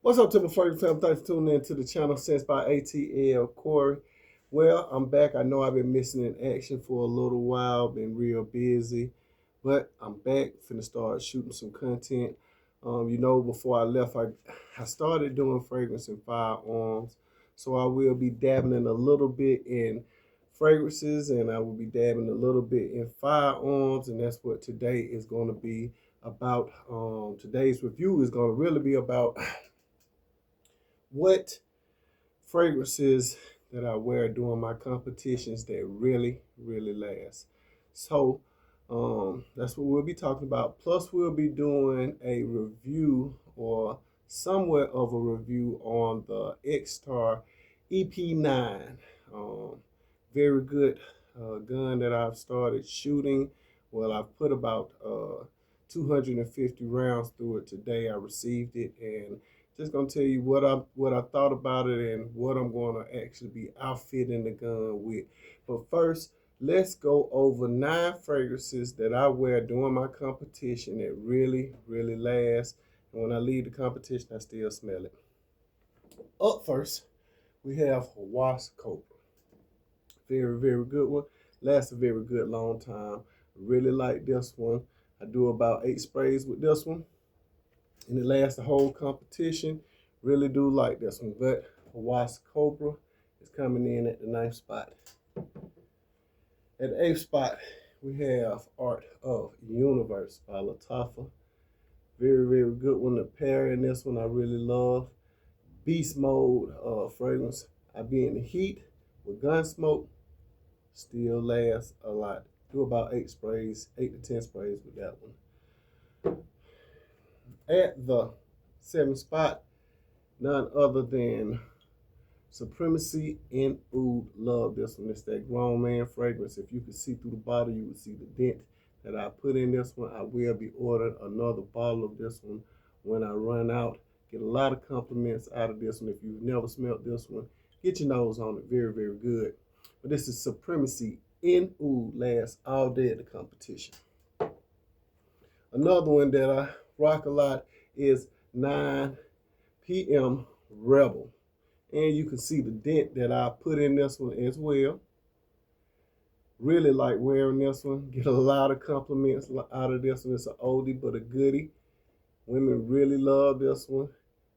What's up to my friends, family? Thanks for tuning in to the channel Sense by ATL Corey. Well, I'm back. I know I've been missing in action for a little while, been real busy, but I'm back. Finna start shooting some content. Before I left, I started doing fragrance and firearms, so I will be dabbling a little bit in fragrances, and I will be dabbling a little bit in firearms, and that's what today is going to be about. Today's review is going to really be about what fragrances that I wear during my competitions that really last. So that's what we'll be talking about. Plus, we'll be doing a review or somewhat of a review on the extar EP9. Um, Very good gun that I've started shooting. Well, I've put about 250 rounds through it today. I received it, and just gonna tell you what I thought about it and what I'm gonna actually be outfitting the gun with. But first, let's go over 9 fragrances that I wear during my competition that really last. And when I leave the competition, I still smell it. Up first, we have Wasp Cobra. Very good one. Lasts a very good long time. Really like this one. I do about 8 sprays with this one, and it lasts the whole competition. Really do like this one. But Wasp Cobra is coming in at the 9th spot. At the 8th spot, we have Art of Universe by Lattafa. Very good one to pair in this one. I really love beast mode fragrance. I be in the heat with gun smoke. Still lasts a lot. Do about 8 sprays, 8 to 10 sprays with that one. At the 7th spot, none other than Supremacy in Oud. Love this one. It's that grown man fragrance. If you could see through the bottle, you would see the dent that I put in this one. I will be ordering another bottle of this one when I run out. Get a lot of compliments out of this one. If you've never smelled this one, get your nose on it. Very good. But this is Supremacy in Oud. Lasts all day at the competition. Another one that I rock a lot is 9 p.m. Rebel. And you can see the dent that I put in this one as well. Really like wearing this one. Get a lot of compliments out of this one. It's an oldie but a goodie. Women really love this one.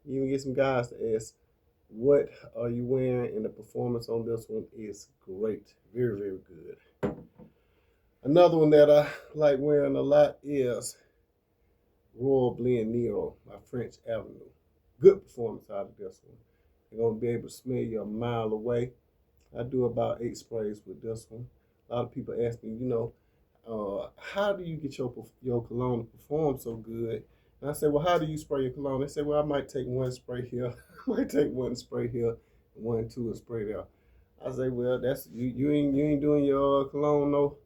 You even get some guys to ask, what are you wearing? And the performance on this one is great. Very good. Another one that I like wearing a lot is Royal Blend Nero by French Avenue. Good performance out of this one. You're going to be able to smell you a mile away. I do about 8 sprays with this one. A lot of people ask me, how do you get your cologne to perform so good? And I say, well, how do you spray your cologne? They say, well, I might take 1 spray here. I might take 1 spray here, 1, 2, and spray there. I say, well, that's you ain't doing your cologne no,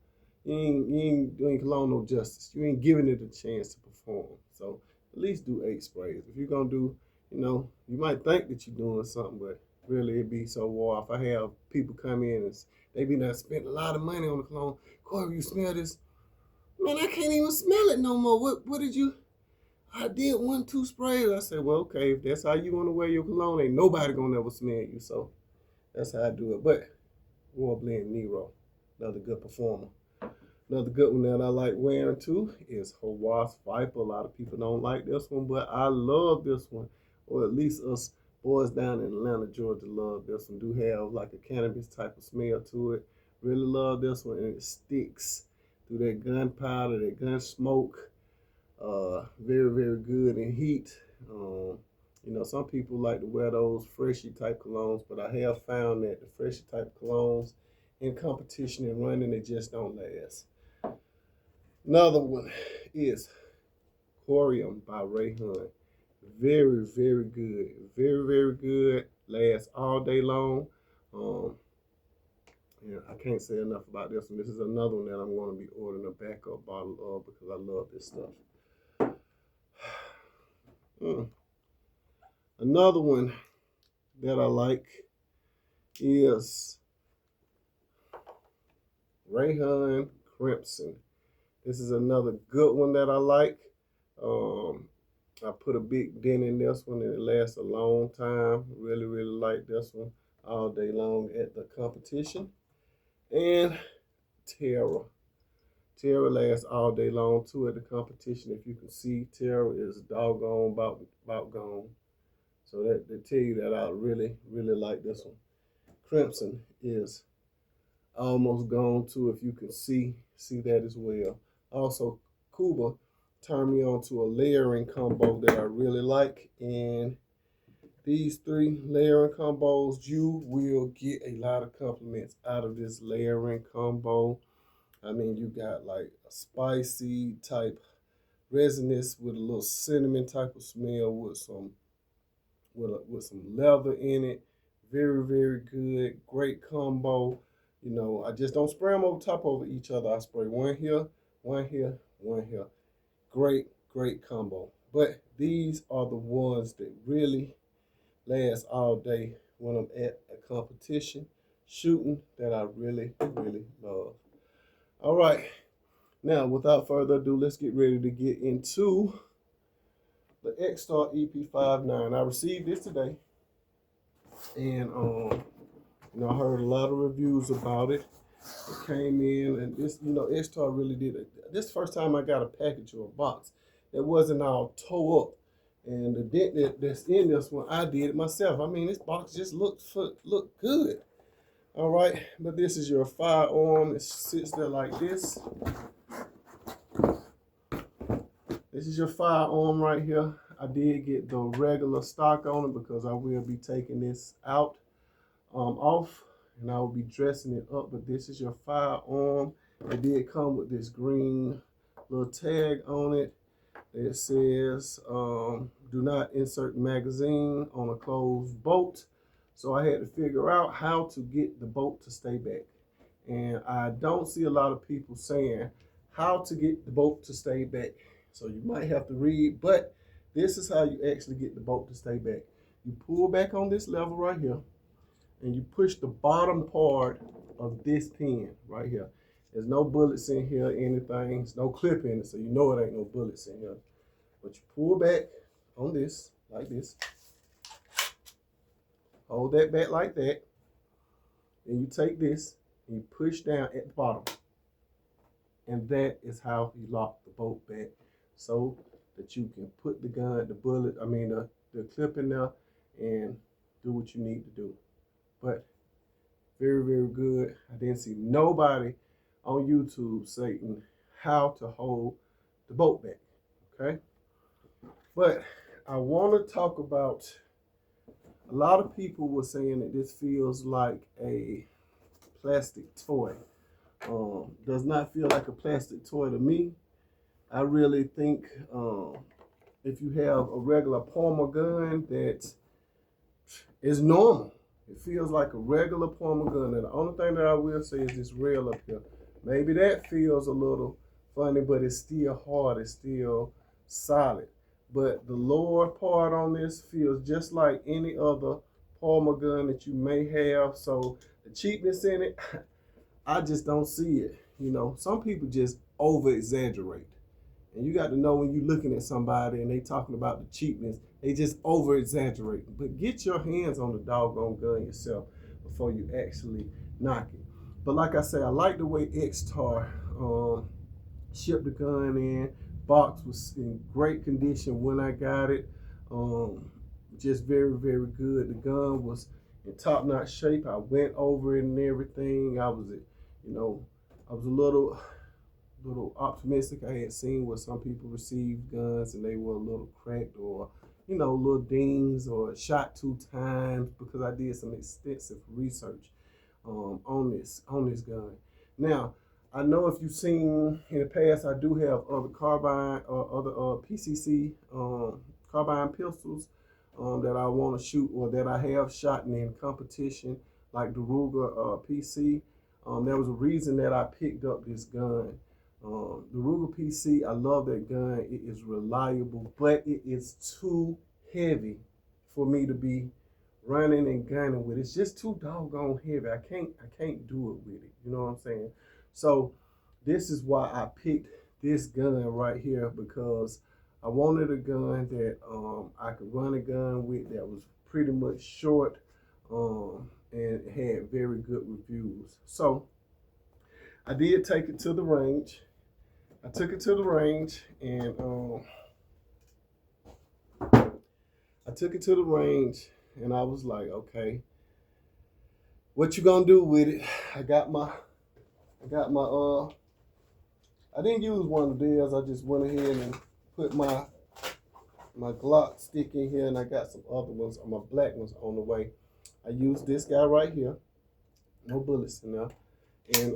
you ain't doing cologne no justice. You ain't giving it a chance to perform. So at least do 8 sprays. If you're gonna do, you might think that you're doing something, but really it'd be so war off. I have people come in and they be not spent a lot of money on the cologne. Corey, you smell this? Man, I can't even smell it no more. What did you? I did 1, 2 sprays. I said, well, okay, if that's how you want to wear your cologne, ain't nobody gonna ever smell you. So that's how I do it. But Royal Blend Nero, another good performer. Another good one that I like wearing too is Hawaii Viper. A lot of people don't like this one, but I love this one. Or at least us boys down in Atlanta, Georgia love this one. Do have like a cannabis type of smell to it. Really love this one, and it sticks through that gunpowder, that gun smoke. Very good in heat. Some people like to wear those freshy type colognes, but I have found that the freshy type colognes in competition and running, they just don't last. Another one is Corium by Ray Hunt. Very good. Very good. Lasts all day long. I can't say enough about this one. This is another one that I'm going to be ordering a backup bottle of because I love this stuff. Another one that I like is Rayhan Crimson. This is another good one that I like. I put a big dent in this one and it lasts a long time. Really, really like this one all day long at the competition. And Terra. Terra lasts all day long too at the competition. If you can see, Terra is doggone about gone. So that they tell you that I really, really like this one. Crimson is almost gone too. If you can see that as well. Also, Cuba turned me on to a layering combo that I really like. And these three layering combos, you will get a lot of compliments out of this layering combo. I mean, you got like a spicy type resinous with a little cinnamon type of smell with some leather in it. Very, very good. Great combo. You know, I just don't spray them over top over each other. I spray one here, one here, one here. Great, great combo. But these are the ones that really last all day when I'm at a competition shooting that I really, really love. All right. Now, without further ado, let's get ready to get into the extar EP59. I received this today, and I heard a lot of reviews about it. It came in, and this, extar really did it. This first time I got a package or a box that wasn't all tore up, and the dent that's in this one, I did it myself. I mean, this box just looked good. All right, but this is your firearm. It sits there like this. This is your firearm right here. I did get the regular stock on it because I will be taking this out off and I will be dressing it up. But this is your firearm. It did come with this green little tag on it. It says do not insert magazine on a closed bolt. So I had to figure out how to get the bolt to stay back. And I don't see a lot of people saying how to get the bolt to stay back. So you might have to read, but this is how you actually get the bolt to stay back. You pull back on this lever right here, and you push the bottom part of this pin right here. There's no bullets in here, anything. There's no clip in it, so you know it ain't no bullets in here. But you pull back on this, like this. Hold that back like that. And you take this, and you push down at the bottom. And that is how you lock the bolt back so that you can put the clip in there and do what you need to do. But very, very good. I didn't see nobody on YouTube saying how to hold the bolt back, okay? But I want to talk about, a lot of people were saying that this feels like a plastic toy. Does not feel like a plastic toy to me. I really think if you have a regular Palmer gun that is normal, it feels like a regular Palmer gun. And the only thing that I will say is this rail up here. Maybe that feels a little funny, but it's still hard. It's still solid. But the lower part on this feels just like any other Palmer gun that you may have. So the cheapness in it, I just don't see it. You know, some people just over exaggerate. And you got to know when you're looking at somebody and they talking about the cheapness, they just over exaggerate. But get your hands on the doggone gun yourself before you actually knock it. But like I said, I like the way extar shipped the gun in. Box was in great condition when I got it. Just very, very good. The gun was in top-notch shape. I went over it and everything. I was a little optimistic. I had seen where some people received guns and they were a little cracked or, little dings or shot 2 times because I did some extensive research on this gun. Now, I know if you've seen in the past, I do have other carbine or other PCC carbine pistols that I want to shoot or that I have shot in competition, like the Ruger PC. There was a reason that I picked up this gun. The Ruger PC, I love that gun. It is reliable, but it is too heavy for me to be running and gunning with. It's just too doggone heavy. I can't do it with it. You know what I'm saying? So this is why I picked this gun right here, because I wanted a gun that I could run a gun with that was pretty much short and had very good reviews. So I did take it to the range. I took it to the range and I took it to the range and I was like, okay, what you gonna do with it? I got my I didn't use one of theirs. I just went ahead and put my Glock stick in here, and I got some other ones, my black ones on the way. I used this guy right here, no bullets in there, and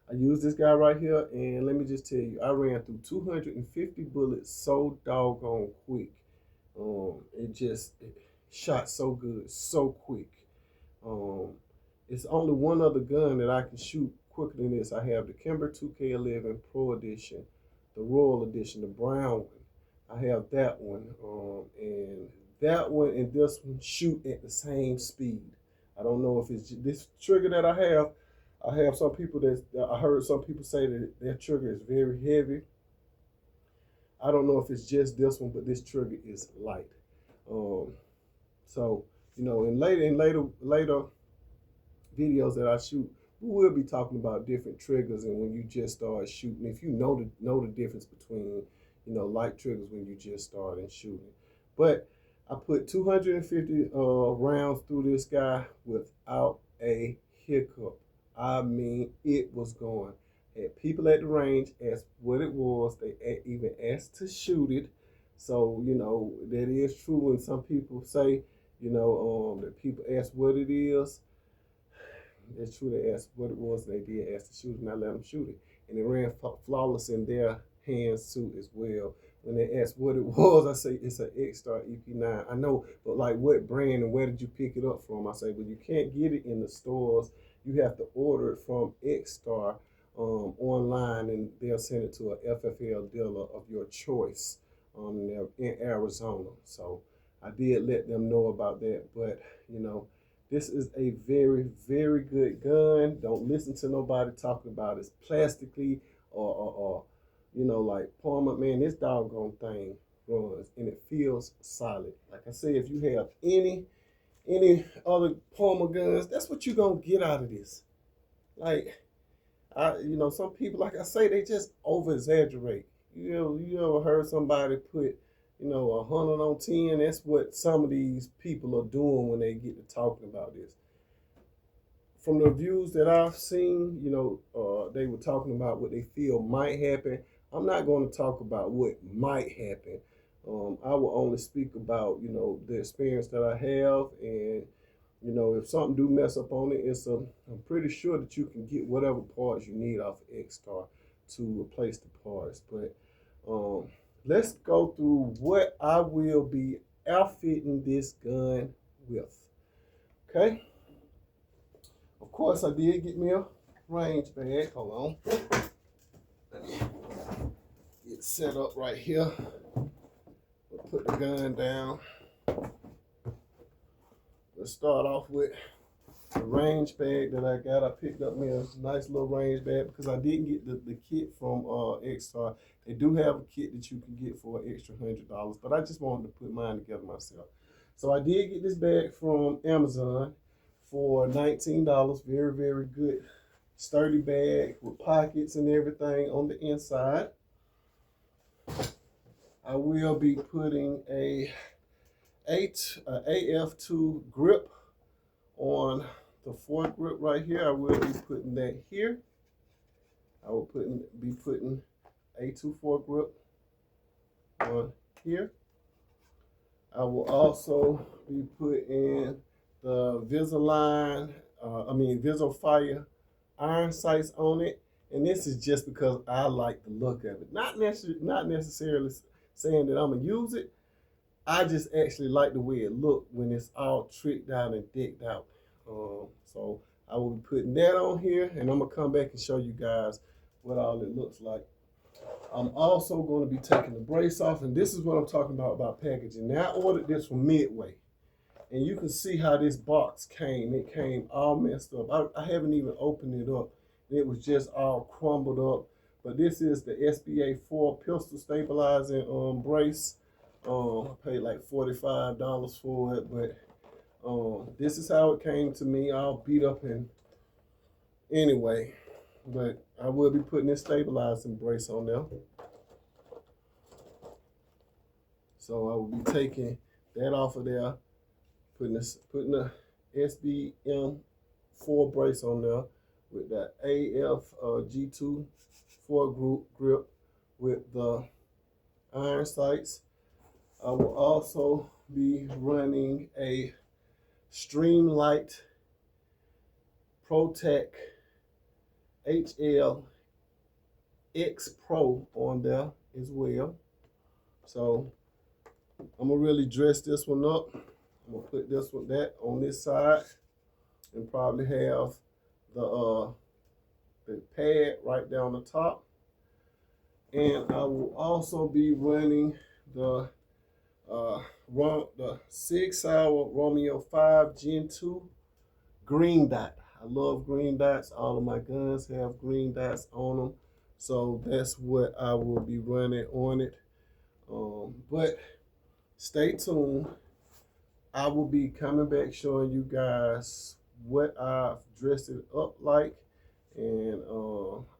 I used this guy right here, and let me just tell you, I ran through 250 bullets so doggone quick. It shot so good, so quick. Um, it's only one other gun that I can shoot quicker than this. I have the Kimber 2K11 Pro Edition, the Royal Edition, the brown one. I have that one, and that one and this one shoot at the same speed. I don't know if it's this trigger that I have. I have some people I heard some people say that their trigger is very heavy. I don't know if it's just this one, but this trigger is light. So in later videos that I shoot, we will be talking about different triggers and when you just start shooting. If you know the difference between light triggers when you just started shooting. But I put 250 rounds through this guy without a hiccup. I mean, it was going. Had people at the range asked what it was. They even asked to shoot it. So that is true when some people say that people ask what it is. It's true they asked what it was. They did ask to shoot it, and I let them shoot it, and it ran flawless in their hands too as well. When they asked what it was, I say it's an extar EP9. I know, but like what brand and where did you pick it up from? I say, well, you can't get it in the stores. You have to order it from Extar online, and they'll send it to a FFL dealer of your choice in Arizona. So I did let them know about that, but this is a very, very good gun. Don't listen to nobody talking about it's plastically or like Palmer. Man, this doggone thing runs and it feels solid. Like I said, if you have any other Palmer guns, that's what you're gonna get out of this. Like some people, like I say, they just over exaggerate. You ever heard somebody put 100 on 10? That's what some of these people are doing when they get to talking about this. From the reviews that I've seen, they were talking about what they feel might happen. I'm not going to talk about what might happen. I will only speak about, the experience that I have. And, if something do mess up on it, I'm pretty sure that you can get whatever parts you need off of Extar to replace the parts. But let's go through what I will be outfitting this gun with. Okay. Of course, I did get me a range bag. Hold on. Let me get set up right here. We'll put the gun down. Let's start off with the range bag that I got. I picked up me a nice little range bag because I didn't get the kit from Extar. They do have a kit that you can get for an extra $100, but I just wanted to put mine together myself. So I did get this bag from Amazon for $19. Very, very good, sturdy bag with pockets and everything on the inside. I will be putting a AF2 grip on the foregrip right here. I will be putting that here. I will be putting A2 foregrip on here. I will also be putting the Visifire iron sights on it. And this is just because I like the look of it. Not necessarily saying that I'm going to use it. I just actually like the way it looked when it's all tricked out and decked out. So I will be putting that on here, and I'm going to come back and show you guys what all it looks like. I'm also going to be taking the brace off, and this is what I'm talking about packaging. Now, I ordered this from Midway, and you can see how this box came. It came all messed up. I haven't even opened it up. It was just all crumbled up But this is the SBA 4 pistol stabilizing brace. I paid like $45 for it, but this is how it came to me. All beat up and anyway, but I will be putting this stabilizing brace on there. So I will be taking that off of there, putting the SBM4 brace on there with that AF G2 4 grip with the iron sights. I will also be running a Streamlight ProTech HL X Pro on there as well. So I'm gonna really dress this one up. I'm gonna put that on this side and probably have the pad right down the top. And I will also be running the 6 Hour Romeo 5 Gen 2 green dot. I love green dots. All of my guns have green dots on them. So that's what I will be running on it. But stay tuned. I will be coming back showing you guys what I've dressed it up like. And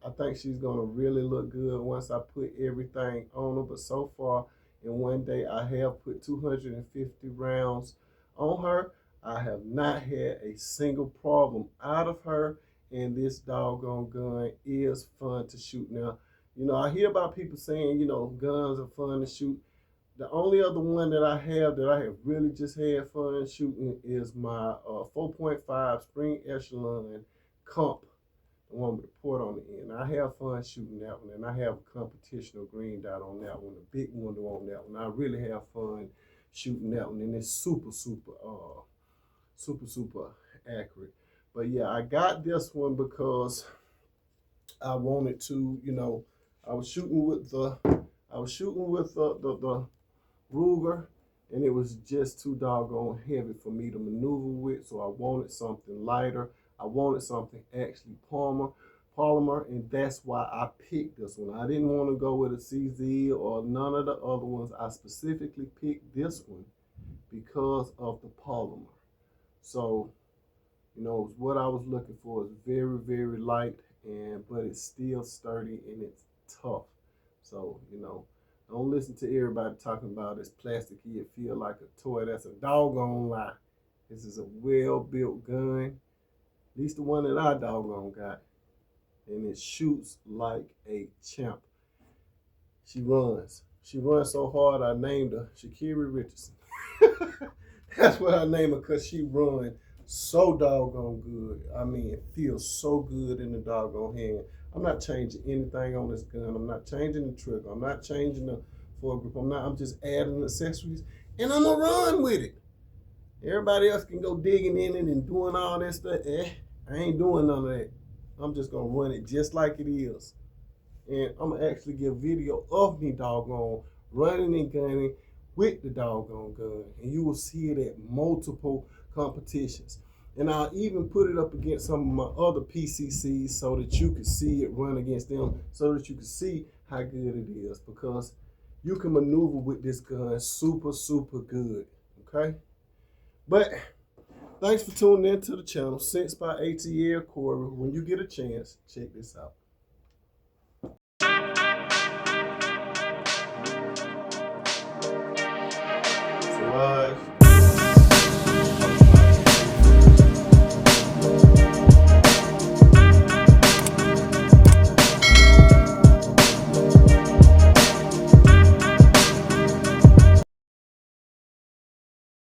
I think she's gonna really look good once I put everything on her. But so far, in one day, I have put 250 rounds on her. I have not had a single problem out of her, and this doggone gun is fun to shoot. Now, you know, I hear about people saying, you know, guns are fun to shoot. The only other one that I have really just had fun shooting is my 4.5 Spring Echelon Comp, the one with the port on the end. I have fun shooting that one, and I have a competitional green dot on that one, a big window on that one. I really have fun shooting that one, and it's super accurate. But yeah, I got this one because I wanted to, you know, I was shooting with the Ruger, and it was just too doggone heavy for me to maneuver with. So I wanted something lighter. I wanted something actually polymer, and that's why I picked this one. I didn't want to go with a CZ or none of the other ones. I specifically picked this one because of the polymer. So, you know, what I was looking for is very, very light, but it's still sturdy and it's tough. So, you know, don't listen to everybody talking about it's plasticky. It feel like a toy. That's a doggone lie. This is a well-built gun. At least the one that I doggone got. And it shoots like a champ. She runs. She runs so hard I named her Shakira Richardson. That's what I named her, because she runs so doggone good. I mean, it feels so good in the doggone hand. I'm not changing anything on this gun. I'm not changing the trigger. I'm not changing the foregrip. I'm just adding accessories, and I'm gonna run with it. Everybody else can go digging in it and doing all that stuff. I ain't doing none of that. I'm just gonna run it just like it is. And I'm gonna actually give video of me doggone running and gunning with the doggone gun. And you will see it at multiple competitions. And I'll even put it up against some of my other PCCs so that you can see it run against them, so that you can see how good it is, because you can maneuver with this gun super good, okay? But thanks for tuning in to the channel. Sense by ATL Corey. When you get a chance, check this out.